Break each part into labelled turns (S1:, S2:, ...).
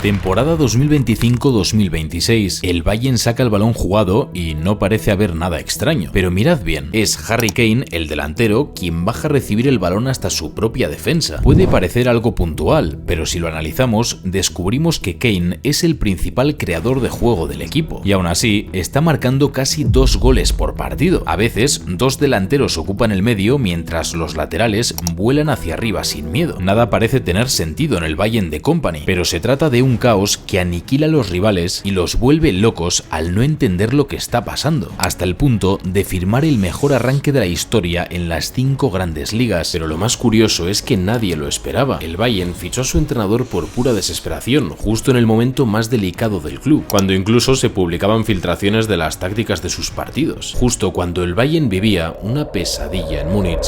S1: Temporada 2025-2026. El Bayern saca el balón jugado y no parece haber nada extraño. Pero mirad bien, es Harry Kane, el delantero, quien baja a recibir el balón hasta su propia defensa. Puede parecer algo puntual, pero si lo analizamos, descubrimos que Kane es el principal creador de juego del equipo. Y aún así, está marcando casi 2 goles por partido. A veces, 2 delanteros ocupan el medio mientras los laterales vuelan hacia arriba sin miedo. Nada parece tener sentido en el Bayern de Kompany, pero se trata de un caos que aniquila a los rivales y los vuelve locos al no entender lo que está pasando, hasta el punto de firmar el mejor arranque de la historia en las 5 grandes ligas. Pero lo más curioso es que nadie lo esperaba. El Bayern fichó a su entrenador por pura desesperación, justo en el momento más delicado del club, cuando incluso se publicaban filtraciones de las tácticas de sus partidos, justo cuando el Bayern vivía una pesadilla en Múnich.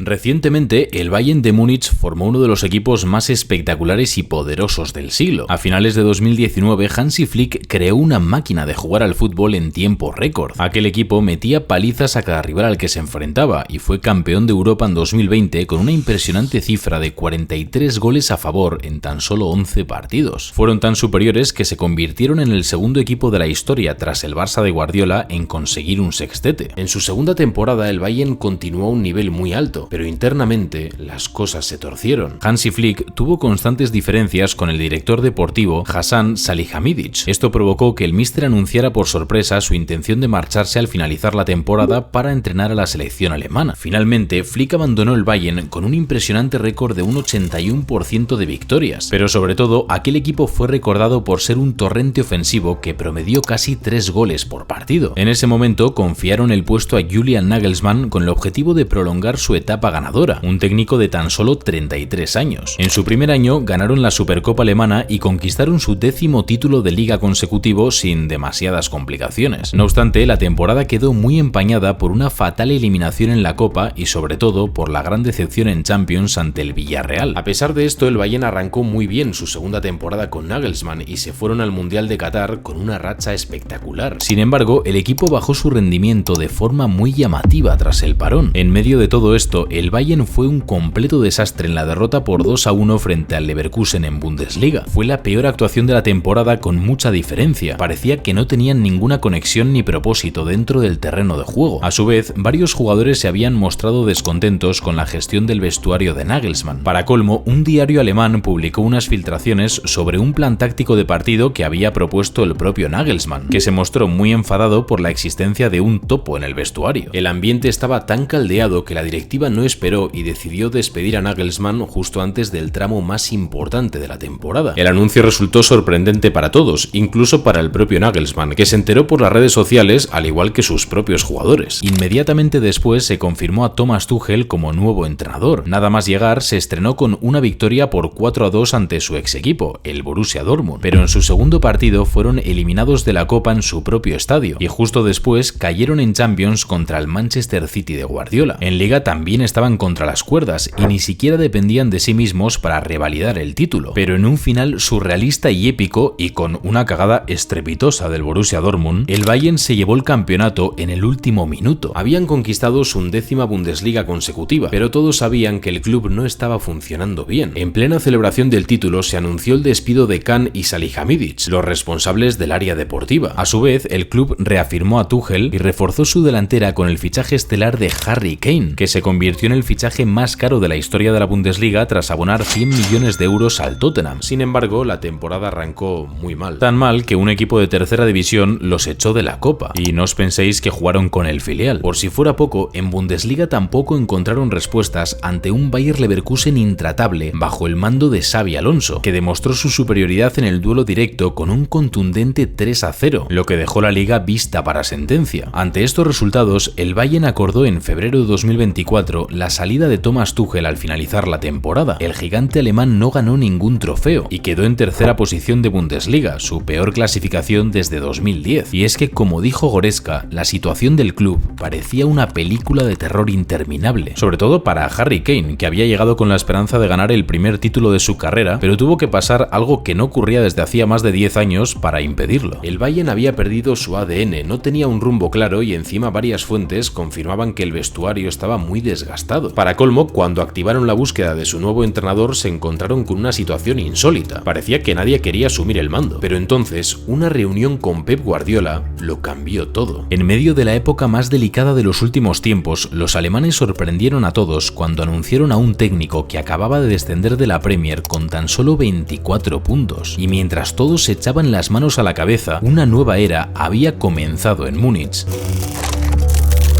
S1: Recientemente, el Bayern de Múnich formó uno de los equipos más espectaculares y poderosos del siglo. A finales de 2019, Hansi Flick creó una máquina de jugar al fútbol en tiempo récord. Aquel equipo metía palizas a cada rival al que se enfrentaba y fue campeón de Europa en 2020 con una impresionante cifra de 43 goles a favor en tan solo 11 partidos. Fueron tan superiores que se convirtieron en el segundo equipo de la historia tras el Barça de Guardiola en conseguir un sextete. En su segunda temporada, el Bayern continuó a un nivel muy alto, pero internamente las cosas se torcieron. Hansi Flick tuvo constantes diferencias con el director deportivo Hasan Salihamidzic. Esto provocó que el míster anunciara por sorpresa su intención de marcharse al finalizar la temporada para entrenar a la selección alemana. Finalmente, Flick abandonó el Bayern con un impresionante récord de un 81% de victorias, pero sobre todo aquel equipo fue recordado por ser un torrente ofensivo que promedió casi 3 goles por partido. En ese momento confiaron el puesto a Julian Nagelsmann con el objetivo de prolongar su etapa ganadora, un técnico de tan solo 33 años. En su primer año ganaron la Supercopa alemana y conquistaron su 10º título de liga consecutivo sin demasiadas complicaciones. No obstante, la temporada quedó muy empañada por una fatal eliminación en la Copa y sobre todo por la gran decepción en Champions ante el Villarreal. A pesar de esto, el Bayern arrancó muy bien su segunda temporada con Nagelsmann y se fueron al Mundial de Qatar con una racha espectacular. Sin embargo, el equipo bajó su rendimiento de forma muy llamativa tras el parón. En medio de todo esto, el Bayern fue un completo desastre en la derrota por 2-1 frente al Leverkusen en Bundesliga. Fue la peor actuación de la temporada con mucha diferencia. Parecía que no tenían ninguna conexión ni propósito dentro del terreno de juego. A su vez, varios jugadores se habían mostrado descontentos con la gestión del vestuario de Nagelsmann. Para colmo, un diario alemán publicó unas filtraciones sobre un plan táctico de partido que había propuesto el propio Nagelsmann, que se mostró muy enfadado por la existencia de un topo en el vestuario. El ambiente estaba tan caldeado que la directiva no esperó y decidió despedir a Nagelsmann justo antes del tramo más importante de la temporada. El anuncio resultó sorprendente para todos, incluso para el propio Nagelsmann, que se enteró por las redes sociales al igual que sus propios jugadores. Inmediatamente después se confirmó a Thomas Tuchel como nuevo entrenador. Nada más llegar, se estrenó con una victoria por 4-2 ante su ex equipo, el Borussia Dortmund, pero en su segundo partido fueron eliminados de la Copa en su propio estadio y justo después cayeron en Champions contra el Manchester City de Guardiola. En Liga también estaban contra las cuerdas y ni siquiera dependían de sí mismos para revalidar el título, pero en un final surrealista y épico y con una cagada estrepitosa del Borussia Dortmund, el Bayern se llevó el campeonato en el último minuto. Habían conquistado su 10ª Bundesliga consecutiva, pero todos sabían que el club no estaba funcionando bien. En plena celebración del título se anunció el despido de Kahn y Salihamidzic, los responsables del área deportiva. A su vez, el club reafirmó a Tuchel y reforzó su delantera con el fichaje estelar de Harry Kane, que se convirtió en el fichaje más caro de la historia de la Bundesliga tras abonar 100 millones de euros al Tottenham. Sin embargo, la temporada arrancó muy mal. Tan mal que un equipo de tercera división los echó de la Copa. Y no os penséis que jugaron con el filial. Por si fuera poco, en Bundesliga tampoco encontraron respuestas ante un Bayer Leverkusen intratable bajo el mando de Xabi Alonso, que demostró su superioridad en el duelo directo con un contundente 3-0, lo que dejó la liga vista para sentencia. Ante estos resultados, el Bayern acordó en febrero de 2024 la salida de Thomas Tuchel al finalizar la temporada. El gigante alemán no ganó ningún trofeo y quedó en tercera posición de Bundesliga, su peor clasificación desde 2010. Y es que, como dijo Goretzka, la situación del club parecía una película de terror interminable, sobre todo para Harry Kane, que había llegado con la esperanza de ganar el primer título de su carrera, pero tuvo que pasar algo que no ocurría desde hacía más de 10 años para impedirlo. El Bayern había perdido su ADN, no tenía un rumbo claro y encima varias fuentes confirmaban que el vestuario estaba muy desgastado desgastado. Para colmo, cuando activaron la búsqueda de su nuevo entrenador se encontraron con una situación insólita. Parecía que nadie quería asumir el mando, pero entonces una reunión con Pep Guardiola lo cambió todo. En medio de la época más delicada de los últimos tiempos, los alemanes sorprendieron a todos cuando anunciaron a un técnico que acababa de descender de la Premier con tan solo 24 puntos. Y mientras todos se echaban las manos a la cabeza, una nueva era había comenzado en Múnich.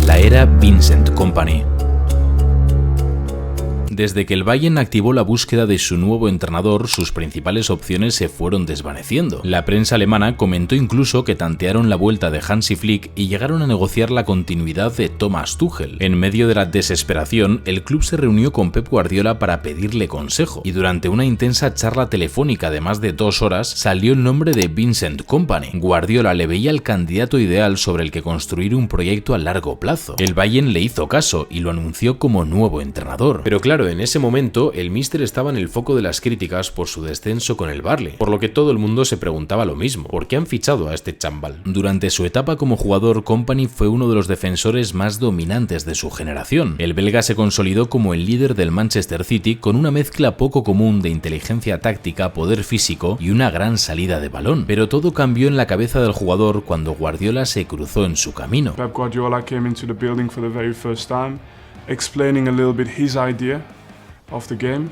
S1: La era Vincent Kompany. Desde que el Bayern activó la búsqueda de su nuevo entrenador, sus principales opciones se fueron desvaneciendo. La prensa alemana comentó incluso que tantearon la vuelta de Hansi Flick y llegaron a negociar la continuidad de Thomas Tuchel. En medio de la desesperación, el club se reunió con Pep Guardiola para pedirle consejo, y durante una intensa charla telefónica de más de 2 horas salió el nombre de Vincent Kompany. Guardiola le veía el candidato ideal sobre el que construir un proyecto a largo plazo. El Bayern le hizo caso y lo anunció como nuevo entrenador. Pero claro, en ese momento, el míster estaba en el foco de las críticas por su descenso con el Burnley, por lo que todo el mundo se preguntaba lo mismo: ¿por qué han fichado a este chambal? Durante su etapa como jugador, Kompany fue uno de los defensores más dominantes de su generación. El belga se consolidó como el líder del Manchester City con una mezcla poco común de inteligencia táctica, poder físico y una gran salida de balón. Pero todo cambió en la cabeza del jugador cuando Guardiola se cruzó en su camino.
S2: Pep Guardiola came into the building for the very first time, explaining a little bit his idea of the game,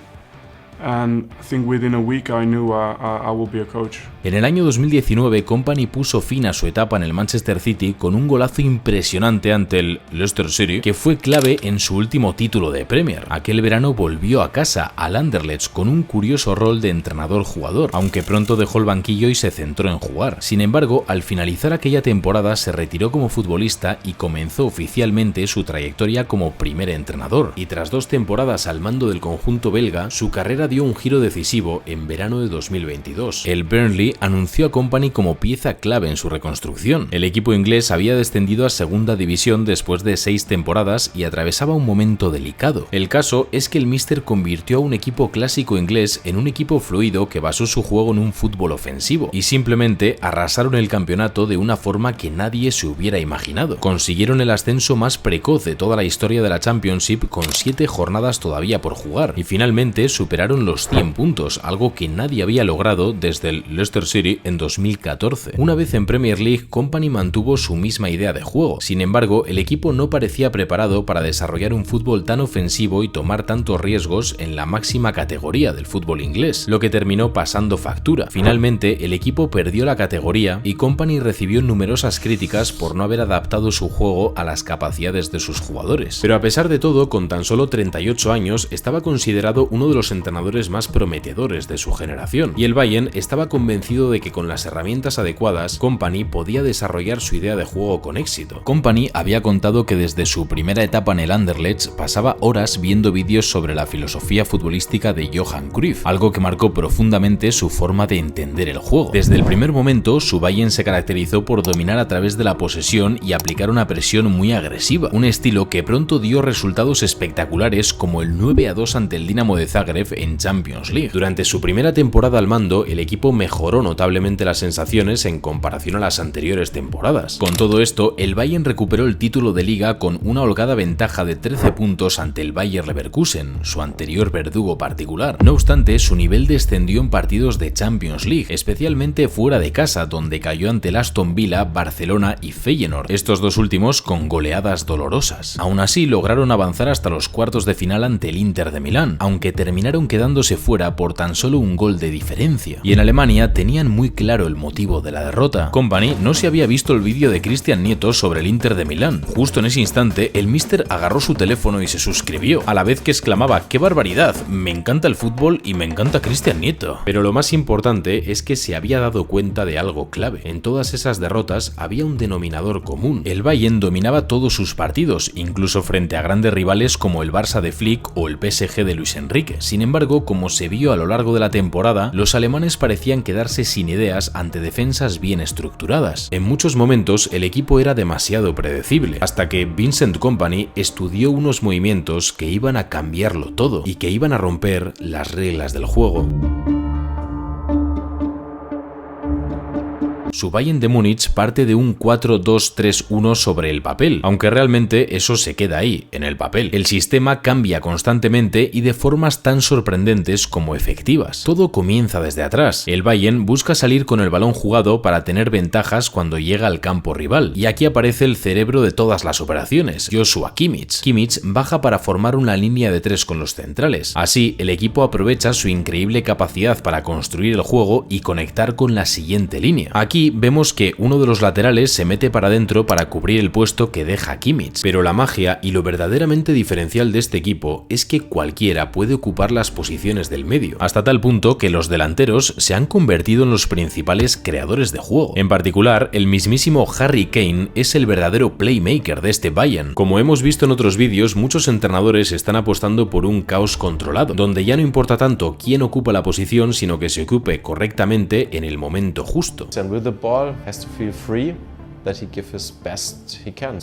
S2: and I think within a week I knew I will be a coach.
S1: En el año 2019, Kompany puso fin a su etapa en el Manchester City con un golazo impresionante ante el Leicester City, que fue clave en su último título de Premier. Aquel verano volvió a casa, al Anderlecht, con un curioso rol de entrenador-jugador, aunque pronto dejó el banquillo y se centró en jugar. Sin embargo, al finalizar aquella temporada se retiró como futbolista y comenzó oficialmente su trayectoria como primer entrenador. Y tras 2 temporadas al mando del conjunto belga, su carrera dio un giro decisivo en verano de 2022. El Burnley anunció a Kompany como pieza clave en su reconstrucción. El equipo inglés había descendido a segunda división después de 6 temporadas y atravesaba un momento delicado. El caso es que el míster convirtió a un equipo clásico inglés en un equipo fluido que basó su juego en un fútbol ofensivo, y simplemente arrasaron el campeonato de una forma que nadie se hubiera imaginado. Consiguieron el ascenso más precoz de toda la historia de la Championship con 7 jornadas todavía por jugar, y finalmente superaron los 100 puntos, algo que nadie había logrado desde el Leicester City en 2014. Una vez en Premier League, Kompany mantuvo su misma idea de juego. Sin embargo, el equipo no parecía preparado para desarrollar un fútbol tan ofensivo y tomar tantos riesgos en la máxima categoría del fútbol inglés, lo que terminó pasando factura. Finalmente, el equipo perdió la categoría y Kompany recibió numerosas críticas por no haber adaptado su juego a las capacidades de sus jugadores. Pero a pesar de todo, con tan solo 38 años, estaba considerado uno de los entrenadores más prometedores de su generación, y el Bayern estaba convencido de que con las herramientas adecuadas, Kompany podía desarrollar su idea de juego con éxito. Kompany había contado que desde su primera etapa en el Anderlecht pasaba horas viendo vídeos sobre la filosofía futbolística de Johan Cruyff, algo que marcó profundamente su forma de entender el juego. Desde el primer momento, su Bayern se caracterizó por dominar a través de la posesión y aplicar una presión muy agresiva, un estilo que pronto dio resultados espectaculares como el 9-2 ante el Dinamo de Zagreb en Champions League. Durante su primera temporada al mando, el equipo mejoró notablemente las sensaciones en comparación a las anteriores temporadas. Con todo esto, el Bayern recuperó el título de liga con una holgada ventaja de 13 puntos ante el Bayer Leverkusen, su anterior verdugo particular. No obstante, su nivel descendió en partidos de Champions League, especialmente fuera de casa, donde cayó ante el Aston Villa, Barcelona y Feyenoord, estos dos últimos con goleadas dolorosas. Aún así, lograron avanzar hasta los cuartos de final ante el Inter de Milán, aunque terminaron quedándose fuera por tan solo un gol de diferencia. Y en Alemania tenían muy claro el motivo de la derrota. Kompany no se había visto el vídeo de Cristian Nieto sobre el Inter de Milán. Justo en ese instante, el míster agarró su teléfono y se suscribió, a la vez que exclamaba: ¡qué barbaridad! Me encanta el fútbol y me encanta Cristian Nieto. Pero lo más importante es que se había dado cuenta de algo clave. En todas esas derrotas había un denominador común. El Bayern dominaba todos sus partidos, incluso frente a grandes rivales como el Barça de Flick o el PSG de Luis Enrique. Sin embargo, como se vio a lo largo de la temporada, los alemanes parecían quedarse sin ideas ante defensas bien estructuradas. En muchos momentos el equipo era demasiado predecible, hasta que Vincent Kompany estudió unos movimientos que iban a cambiarlo todo y que iban a romper las reglas del juego. Su Bayern de Múnich parte de un 4-2-3-1 sobre el papel, aunque realmente eso se queda ahí, en el papel. El sistema cambia constantemente y de formas tan sorprendentes como efectivas. Todo comienza desde atrás. El Bayern busca salir con el balón jugado para tener ventajas cuando llega al campo rival, y aquí aparece el cerebro de todas las operaciones, Joshua Kimmich. Kimmich baja para formar una línea de 3 con los centrales. Así, el equipo aprovecha su increíble capacidad para construir el juego y conectar con la siguiente línea. Aquí vemos que uno de los laterales se mete para adentro para cubrir el puesto que deja Kimmich, pero la magia y lo verdaderamente diferencial de este equipo es que cualquiera puede ocupar las posiciones del medio, hasta tal punto que los delanteros se han convertido en los principales creadores de juego. En particular, el mismísimo Harry Kane es el verdadero playmaker de este Bayern. Como hemos visto en otros vídeos, muchos entrenadores están apostando por un caos controlado, donde ya no importa tanto quién ocupa la posición, sino que se ocupe correctamente en el momento justo.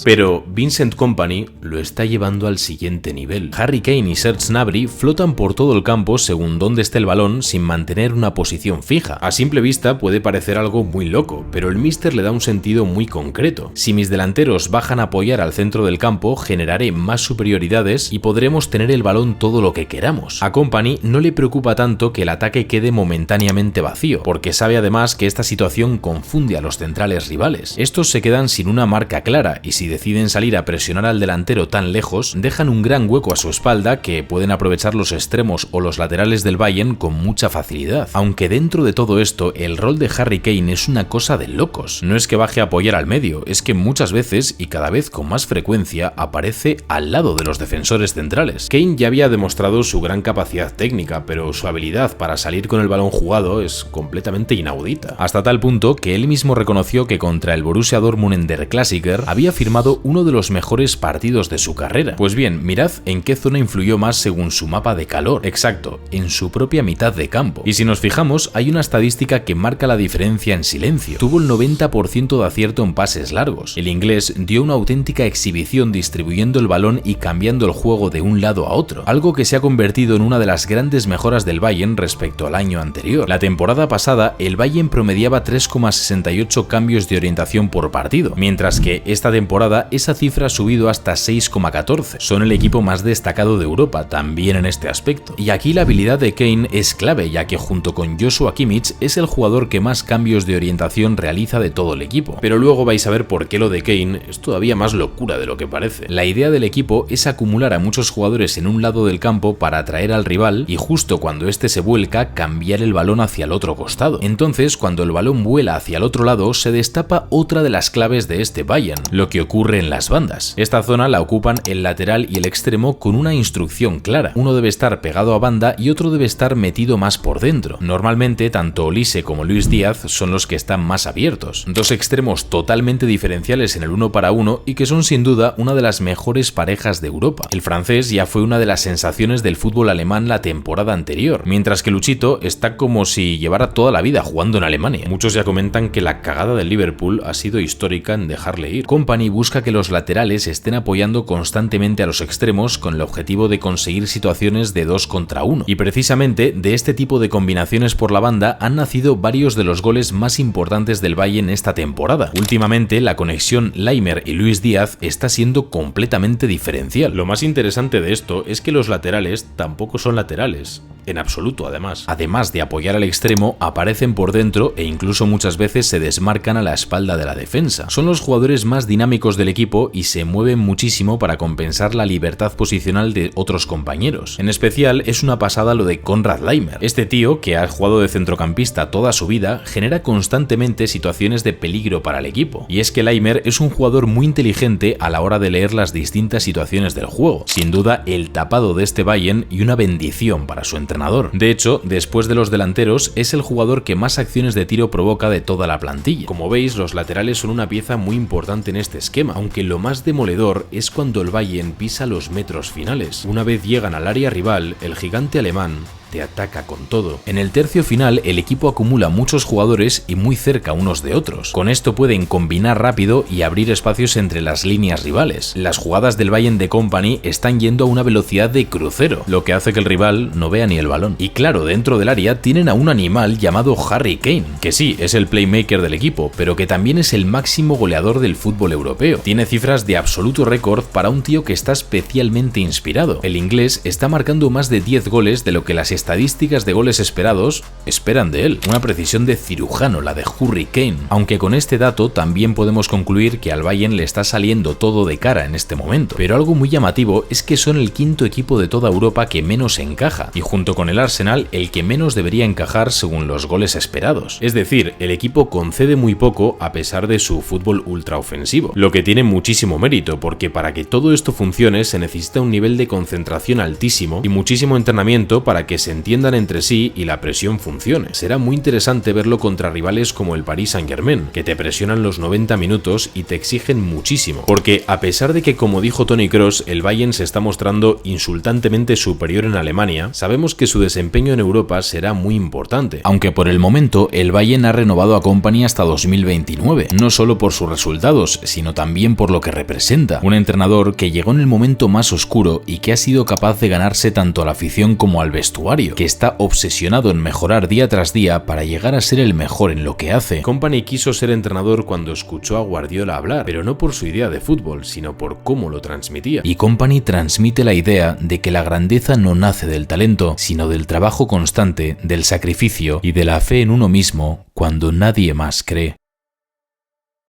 S1: Pero Vincent Kompany lo está llevando al siguiente nivel. Harry Kane y Serge Gnabry flotan por todo el campo según dónde esté el balón sin mantener una posición fija. A simple vista puede parecer algo muy loco, pero el míster le da un sentido muy concreto. Si mis delanteros bajan a apoyar al centro del campo, generaré más superioridades y podremos tener el balón todo lo que queramos. A Kompany no le preocupa tanto que el ataque quede momentáneamente vacío, porque sabe además que esta situación confunde a los centrales rivales. Estos se quedan sin una marca clara y si deciden salir a presionar al delantero tan lejos, dejan un gran hueco a su espalda que pueden aprovechar los extremos o los laterales del Bayern con mucha facilidad. Aunque dentro de todo esto, el rol de Harry Kane es una cosa de locos. No es que baje a apoyar al medio, es que muchas veces y cada vez con más frecuencia aparece al lado de los defensores centrales. Kane ya había demostrado su gran capacidad técnica, pero su habilidad para salir con el balón jugado es completamente inaudita. Hasta tal punto que él mismo reconoció que contra el Borussia Dortmund en Der Klassiker había firmado uno de los mejores partidos de su carrera. Pues bien, mirad en qué zona influyó más según su mapa de calor. Exacto, en su propia mitad de campo. Y si nos fijamos, hay una estadística que marca la diferencia en silencio. Tuvo el 90% de acierto en pases largos. El inglés dio una auténtica exhibición distribuyendo el balón y cambiando el juego de un lado a otro, algo que se ha convertido en una de las grandes mejoras del Bayern respecto al año anterior. La temporada pasada, el Bayern promediaba 3,68 cambios de orientación por partido, mientras que esta temporada esa cifra ha subido hasta 6,14. Son el equipo más destacado de Europa también en este aspecto. Y aquí la habilidad de Kane es clave, ya que junto con Joshua Kimmich es el jugador que más cambios de orientación realiza de todo el equipo. Pero luego vais a ver por qué lo de Kane es todavía más locura de lo que parece. La idea del equipo es acumular a muchos jugadores en un lado del campo para atraer al rival y justo cuando este se vuelca cambiar el balón hacia el otro costado. Entonces, cuando el balón vuela hacia el otro lado, se destapa otra de las claves de este Bayern, lo que ocurre en las bandas. Esta zona la ocupan el lateral y el extremo con una instrucción clara. Uno debe estar pegado a banda y otro debe estar metido más por dentro. Normalmente tanto Olise como Luis Díaz son los que están más abiertos. Dos extremos totalmente diferenciales en el 1 para 1 y que son sin duda una de las mejores parejas de Europa. El francés ya fue una de las sensaciones del fútbol alemán la temporada anterior, mientras que Luchito está como si llevara toda la vida jugando en Alemania. Muchos ya comentan que la cagada del Liverpool ha sido histórica en dejarle ir. Kompany busca que los laterales estén apoyando constantemente a los extremos con el objetivo de conseguir situaciones de 2 contra 1. Y precisamente de este tipo de combinaciones por la banda han nacido varios de los goles más importantes del Bayern esta temporada. Últimamente la conexión Laimer y Luis Díaz está siendo completamente diferencial. Lo más interesante de esto es que los laterales tampoco son laterales. En absoluto, además. Además de apoyar al extremo, aparecen por dentro e incluso muchas veces se desmarcan a la espalda de la defensa. Son los jugadores más dinámicos del equipo y se mueven muchísimo para compensar la libertad posicional de otros compañeros. En especial es una pasada lo de Konrad Laimer. Este tío, que ha jugado de centrocampista toda su vida, genera constantemente situaciones de peligro para el equipo. Y es que Laimer es un jugador muy inteligente a la hora de leer las distintas situaciones del juego. Sin duda, el tapado de este Bayern y una bendición para su entrenador. De hecho, después de los delanteros, es el jugador que más acciones de tiro provoca de toda la plantilla. Como veis, los laterales son una pieza muy importante en este esquema, aunque lo más demoledor es cuando el Bayern pisa los metros finales. Una vez llegan al área rival, el gigante alemán te ataca con todo. En el tercio final, el equipo acumula muchos jugadores y muy cerca unos de otros. Con esto pueden combinar rápido y abrir espacios entre las líneas rivales. Las jugadas del Bayern de Kompany están yendo a una velocidad de crucero, lo que hace que el rival no vea ni el balón. Y claro, dentro del área tienen a un animal llamado Harry Kane, que sí, es el playmaker del equipo, pero que también es el máximo goleador del fútbol europeo. Tiene cifras de absoluto récord para un tío que está especialmente inspirado. El inglés está marcando más de 10 goles de lo que las estadísticas de goles esperados esperan de él. Una precisión de cirujano la de Harry Kane. Aunque con este dato también podemos concluir que al Bayern le está saliendo todo de cara en este momento. Pero algo muy llamativo es que son el quinto equipo de toda Europa que menos encaja, y junto con el Arsenal el que menos debería encajar según los goles esperados. Es decir, el equipo concede muy poco a pesar de su fútbol ultraofensivo, lo que tiene muchísimo mérito, porque para que todo esto funcione se necesita un nivel de concentración altísimo y muchísimo entrenamiento para que se entiendan entre sí y la presión funcione. Será muy interesante verlo contra rivales como el Paris Saint-Germain, que te presionan los 90 minutos y te exigen muchísimo, porque a pesar de que, como dijo Toni Kroos, el Bayern se está mostrando insultantemente superior en Alemania, sabemos que su desempeño en Europa será muy importante, aunque por el momento el Bayern ha renovado a Kompany hasta 2029, no solo por sus resultados, sino también por lo que representa. Un entrenador que llegó en el momento más oscuro y que ha sido capaz de ganarse tanto a la afición como al vestuario, que está obsesionado en mejorar día tras día para llegar a ser el mejor en lo que hace. Kompany quiso ser entrenador cuando escuchó a Guardiola hablar, pero no por su idea de fútbol, sino por cómo lo transmitía. Y Kompany transmite la idea de que la grandeza no nace del talento, sino del trabajo constante, del sacrificio y de la fe en uno mismo cuando nadie más cree.